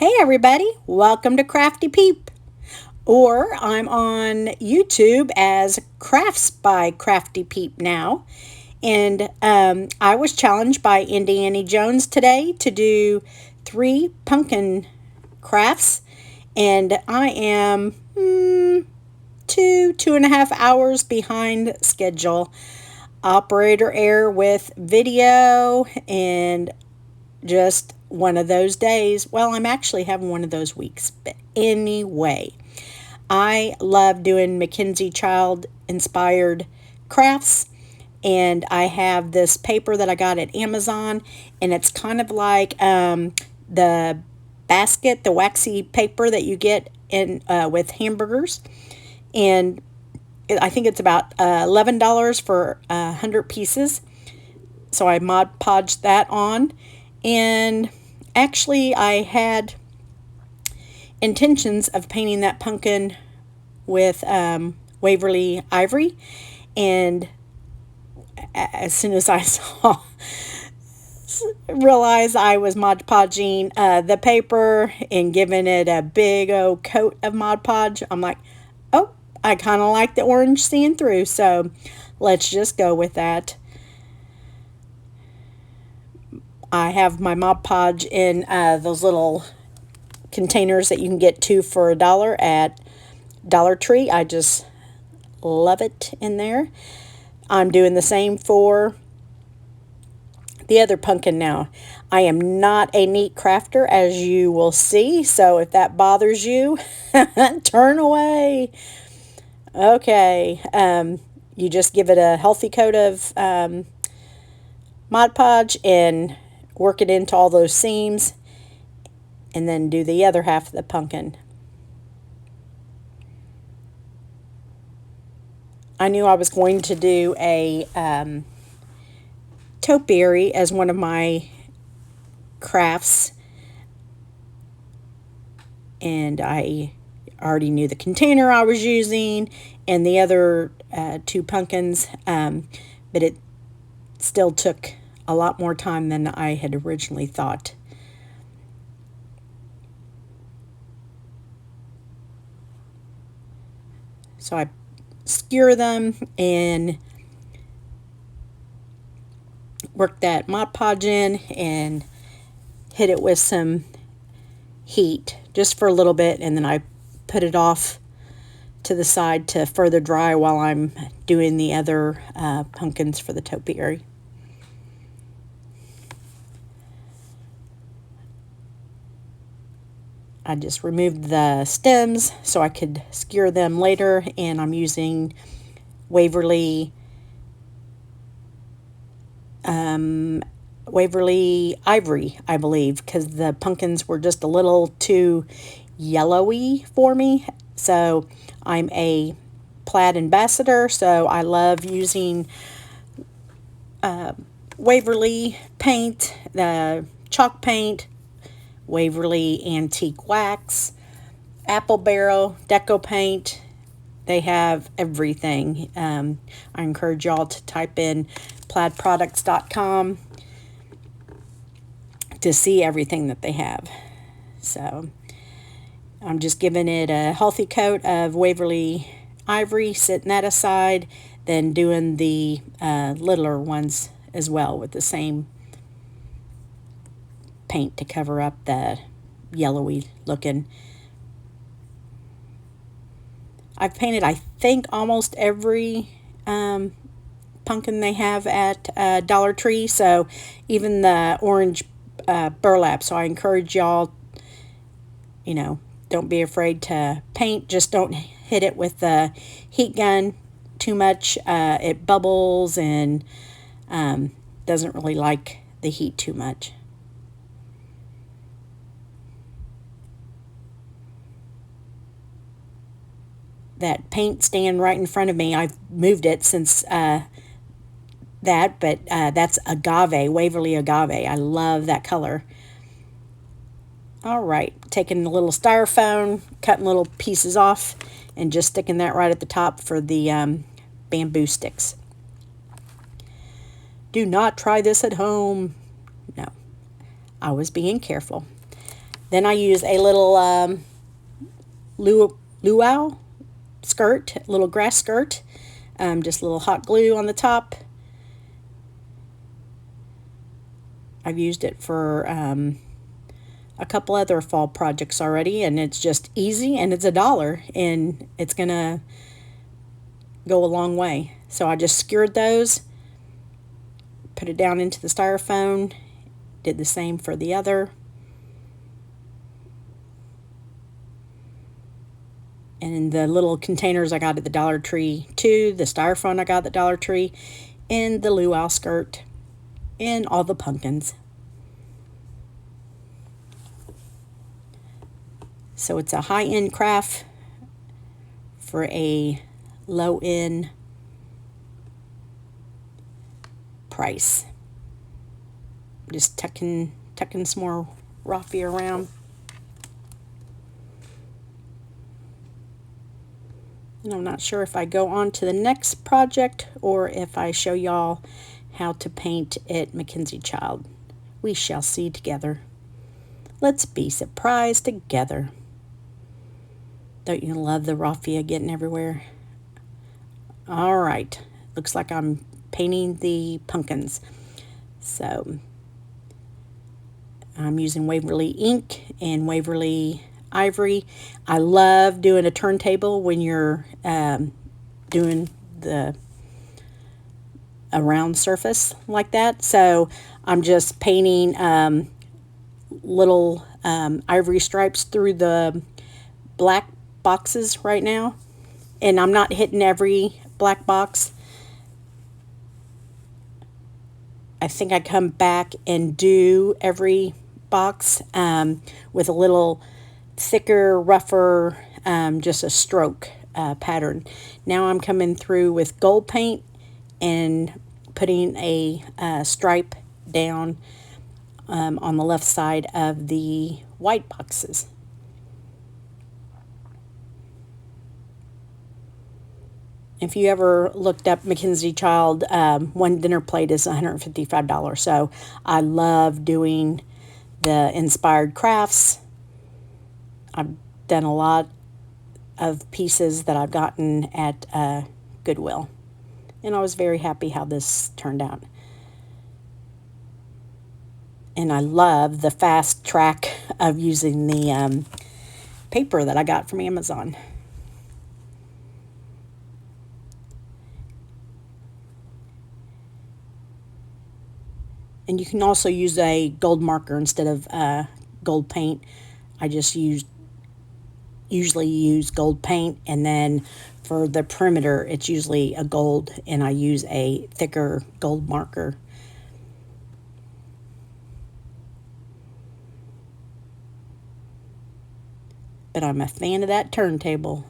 Hey everybody, welcome to Crafty Peep. Or I'm on YouTube as Crafts by Crafty Peep now. And I was challenged by Indiana Jones today to do 3 pumpkin crafts. And I am 2.5 hours behind schedule. Operator error with video and just one of those days. Well, I'm actually having one of those weeks. But anyway, I love doing Mackenzie Child inspired crafts. And I have this paper that I got at Amazon. And it's kind of like the basket, the waxy paper that you get in with hamburgers. And I think it's about $11 for 100 pieces. So I Mod Podged that on. And actually, I had intentions of painting that pumpkin with Waverly Ivory. And as soon as I realized I was Mod Podging the paper and giving it a big old coat of Mod Podge, I'm like, oh, I kind of like the orange seeing through. So let's just go with that. I have my Mod Podge in those little containers that you can get 2 for $1 at Dollar Tree. I just love it in there. I'm doing the same for the other pumpkin now. I am not a neat crafter, as you will see, so if that bothers you, turn away. Okay, you just give it a healthy coat of Mod Podge and work it into all those seams, and then do the other half of the pumpkin. I knew I was going to do a topiary as one of my crafts, and I already knew the container I was using and the other 2 pumpkins, but it still took a lot more time than I had originally thought. So I skewer them and work that Mod Podge in and hit it with some heat just for a little bit, and then I put it off to the side to further dry while I'm doing the other pumpkins for the topiary. I just removed the stems so I could skewer them later, and I'm using Waverly Ivory, I believe, because the pumpkins were just a little too yellowy for me. So I'm a plaid ambassador, so I love using Waverly paint, the chalk paint, Waverly Antique Wax, Apple Barrel, Deco Paint. They have everything. I encourage y'all to type in plaidproducts.com to see everything that they have. So I'm just giving it a healthy coat of Waverly Ivory, setting that aside, then doing the littler ones as well with the same paint to cover up the yellowy looking. I've painted, I think, almost every pumpkin they have at Dollar Tree, so even the orange burlap. So I encourage y'all, don't be afraid to paint. Just don't hit it with the heat gun too much. It bubbles and doesn't really like the heat too much. That paint stand right in front of me, I've moved it since that, but that's agave, Waverly agave. I love that color. All right, taking a little styrofoam, cutting little pieces off, and just sticking that right at the top for the bamboo sticks. Do not try this at home. No, I was being careful. Then I use a little luau skirt, little grass skirt, just a little hot glue on the top. I've used it for a couple other fall projects already, and it's just easy, and it's $1, and it's gonna go a long way. So I just skewered those, put it down into the styrofoam, did the same for the other. And the little containers I got at the Dollar Tree too, the styrofoam I got at the Dollar Tree, and the luau skirt, and all the pumpkins. So it's a high-end craft for a low-end price. Just tucking some more raffia around. And I'm not sure if I go on to the next project or if I show y'all how to paint at Mackenzie Child. We shall see together. Let's be surprised together. Don't you love the raffia getting everywhere? All right, looks like I'm painting the pumpkins. So I'm using Waverly ink and Waverly ivory. I love doing a turntable when you're doing a round surface like that. So I'm just painting little ivory stripes through the black boxes right now, and I'm not hitting every black box. I think I come back and do every box with a little thicker, rougher, just a stroke pattern. Now I'm coming through with gold paint and putting a stripe down on the left side of the white boxes. If you ever looked up Mackenzie Child, one dinner plate is $155. So I love doing the inspired crafts. I've done a lot of pieces that I've gotten at Goodwill. And I was very happy how this turned out. And I love the fast track of using the paper that I got from Amazon. And you can also use a gold marker instead of gold paint. I just usually use gold paint, and then for the perimeter it's usually a gold, and I use a thicker gold marker. But I'm a fan of that turntable.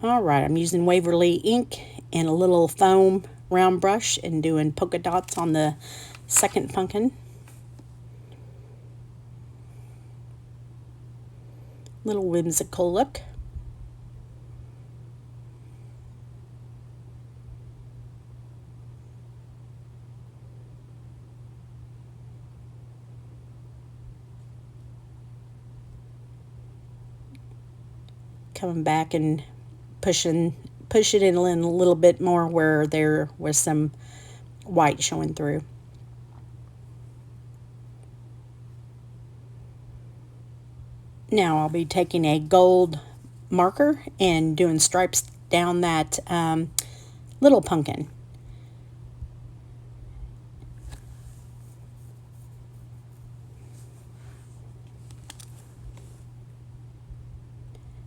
Alright, I'm using Waverly ink and a little foam round brush and doing polka dots on the second pumpkin. Little whimsical look. Coming back and push it in a little bit more where there was some white showing through. Now I'll be taking a gold marker and doing stripes down that little pumpkin.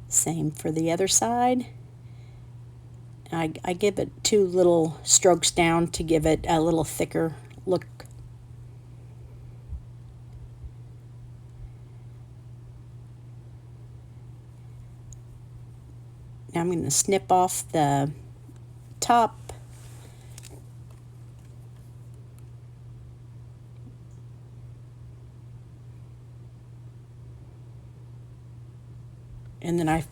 Same for the other side. I give it 2 little strokes down to give it a little thicker look. Now I'm going to snip off the top. And then I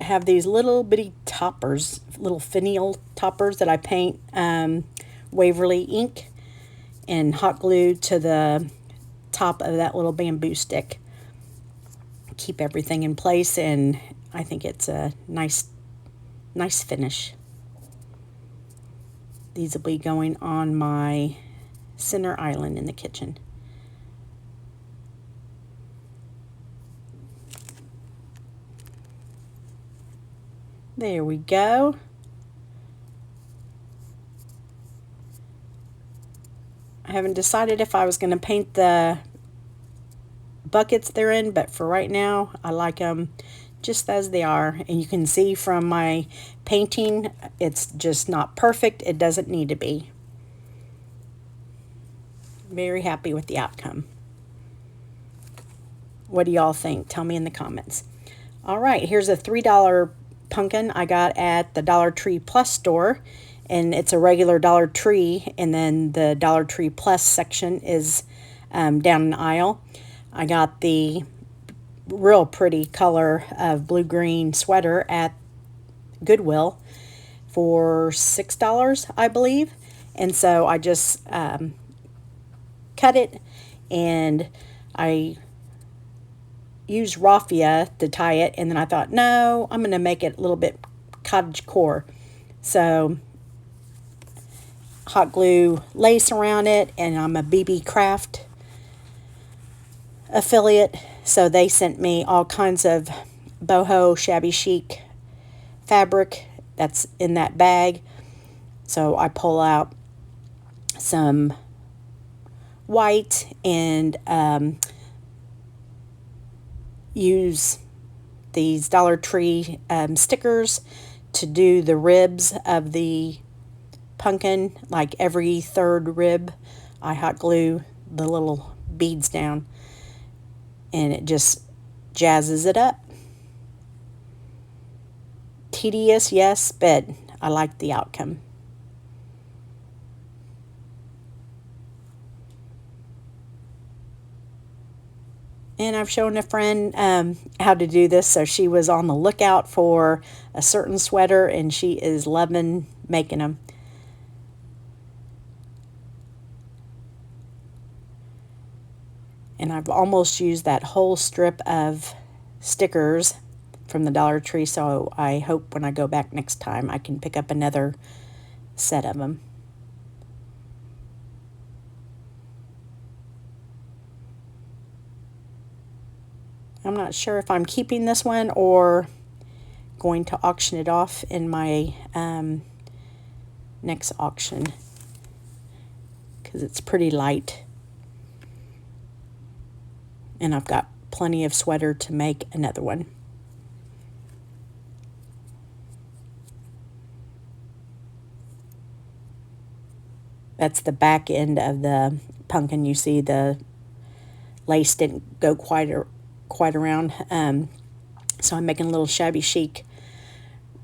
have these little bitty toppers, little finial toppers that I paint Waverly ink. and hot glue to the top of that little bamboo stick. Keep everything in place, and I think it's a nice finish. These will be going on my center island in the kitchen. There we go. I haven't decided if I was going to paint the buckets they're in, but for right now I like them just as they are. And you can see from my painting it's just not perfect. It doesn't need to be. Very happy with the outcome. What do y'all think? Tell me in the comments. All right, here's a $3 pumpkin I got at the Dollar Tree Plus store, and it's a regular Dollar Tree, and then the Dollar Tree Plus section is down an aisle. I got the real pretty color of blue-green sweater at Goodwill for $6, I believe, and so I just cut it, and I used raffia to tie it, and then I thought, no, I'm going to make it a little bit cottagecore. So hot glue lace around it, and I'm a BB Craft affiliate, so they sent me all kinds of boho shabby chic fabric that's in that bag. So I pull out some white and use these Dollar Tree stickers to do the ribs of the pumpkin. Like every third rib I hot glue the little beads down, and it just jazzes it up. Tedious, yes, but I like the outcome. And I've shown a friend how to do this, so she was on the lookout for a certain sweater, and she is loving making them. And I've almost used that whole strip of stickers from the Dollar Tree, so I hope when I go back next time I can pick up another set of them. I'm not sure if I'm keeping this one or going to auction it off in my next auction, because it's pretty light. And I've got plenty of sweater to make another one. That's the back end of the pumpkin. You see the lace didn't go quite around. So I'm making a little shabby chic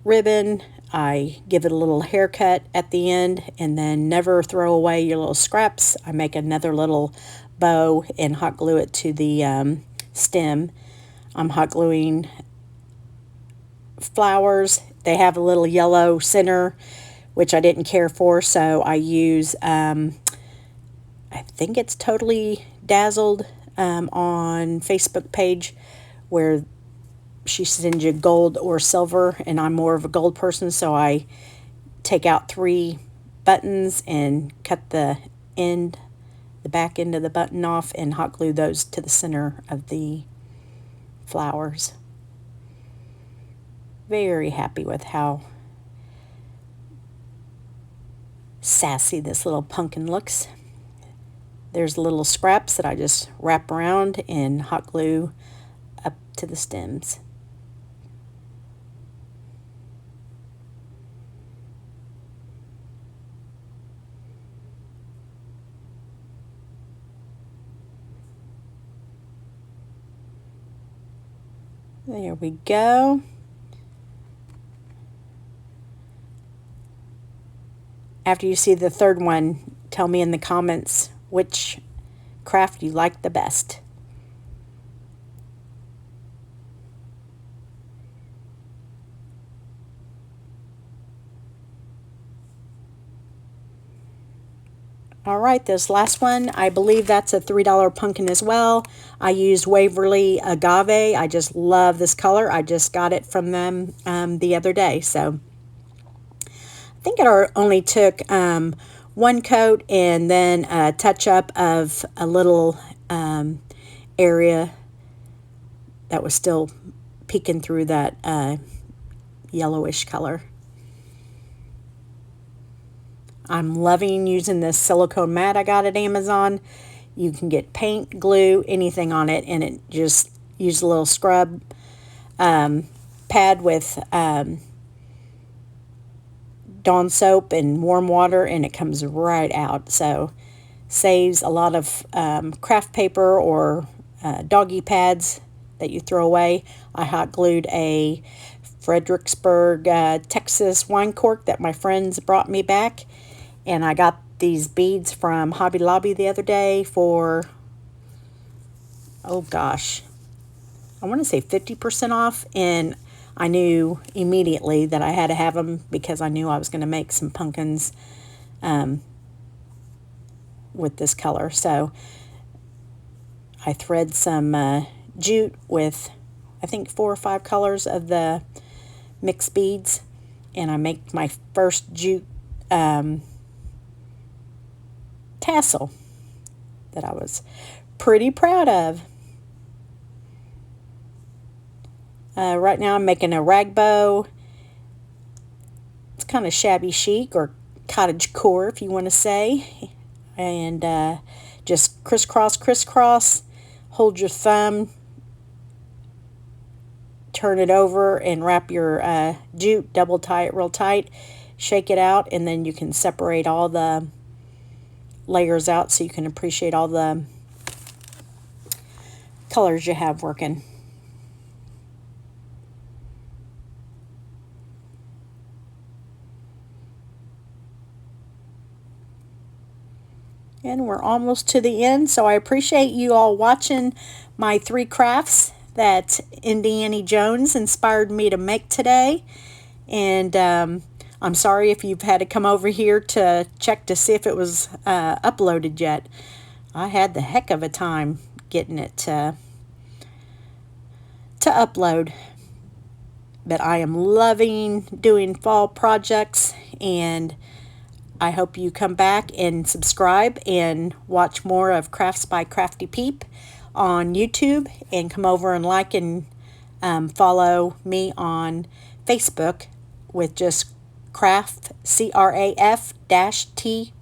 ribbon. I give it a little haircut at the end, and then never throw away your little scraps. I make another little bow and hot glue it to the stem. I'm hot gluing flowers. They have a little yellow center, which I didn't care for, so I use, I think it's Totally Dazzled on Facebook page, where she sends you gold or silver, and I'm more of a gold person, so I take out 3 buttons and cut the back end of the button off and hot glue those to the center of the flowers. Very happy with how sassy this little pumpkin looks. There's little scraps that I just wrap around and hot glue up to the stems. There we go. After you see the third one, tell me in the comments which craft you like the best. All right, this last one, I believe that's a $3 pumpkin as well. I used Waverly Agave. I just love this color. I just got it from them the other day. So I think it only took one coat and then a touch up of a little area that was still peeking through that yellowish color. I'm loving using this silicone mat I got at Amazon. You can get paint, glue, anything on it, and it just use a little scrub pad with Dawn soap and warm water, and it comes right out. So saves a lot of craft paper or doggy pads that you throw away. I hot glued a Fredericksburg, Texas wine cork that my friends brought me back. And I got these beads from Hobby Lobby the other day for, oh gosh, I want to say 50% off. And I knew immediately that I had to have them because I knew I was going to make some pumpkins with this color. So I thread some jute with, I think, 4 or 5 colors of the mixed beads. And I make my first jute tassel that I was pretty proud of. Right now I'm making a rag bow. It's kind of shabby chic or cottage core if you want to say. And just crisscross, crisscross. Hold your thumb, turn it over and wrap your jute, double tie it real tight, shake it out, and then you can separate all the layers out so you can appreciate all the colors you have working. And we're almost to the end, so I appreciate you all watching my 3 crafts that Indiana Jones inspired me to make today. And I'm sorry if you've had to come over here to check to see if it was uploaded yet. I had the heck of a time getting it to upload. But I am loving doing fall projects, and I hope you come back and subscribe and watch more of Crafts by Crafty Peep on YouTube, and come over and like and follow me on Facebook with just craft, CRAF-T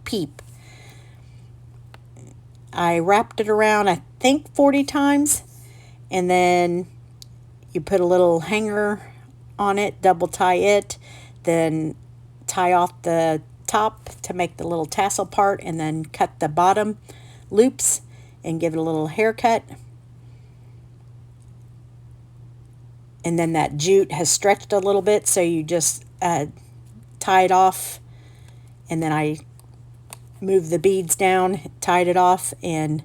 Peep. I wrapped it around, I think, 40 times, and then you put a little hanger on it, double tie it, then tie off the top to make the little tassel part, and then cut the bottom loops and give it a little haircut. And then that jute has stretched a little bit, so you just tie it off, and then I moved the beads down, tied it off, and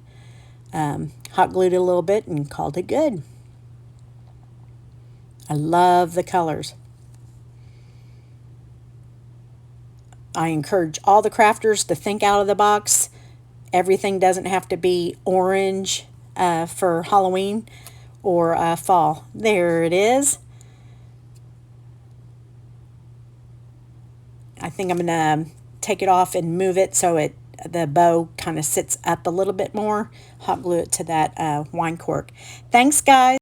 hot glued it a little bit and called it good. I love the colors. I encourage all the crafters to think out of the box. Everything doesn't have to be orange for Halloween or fall. There it is. I think I'm going to take it off and move it so the bow kind of sits up a little bit more. Hot glue it to that wine cork. Thanks, guys.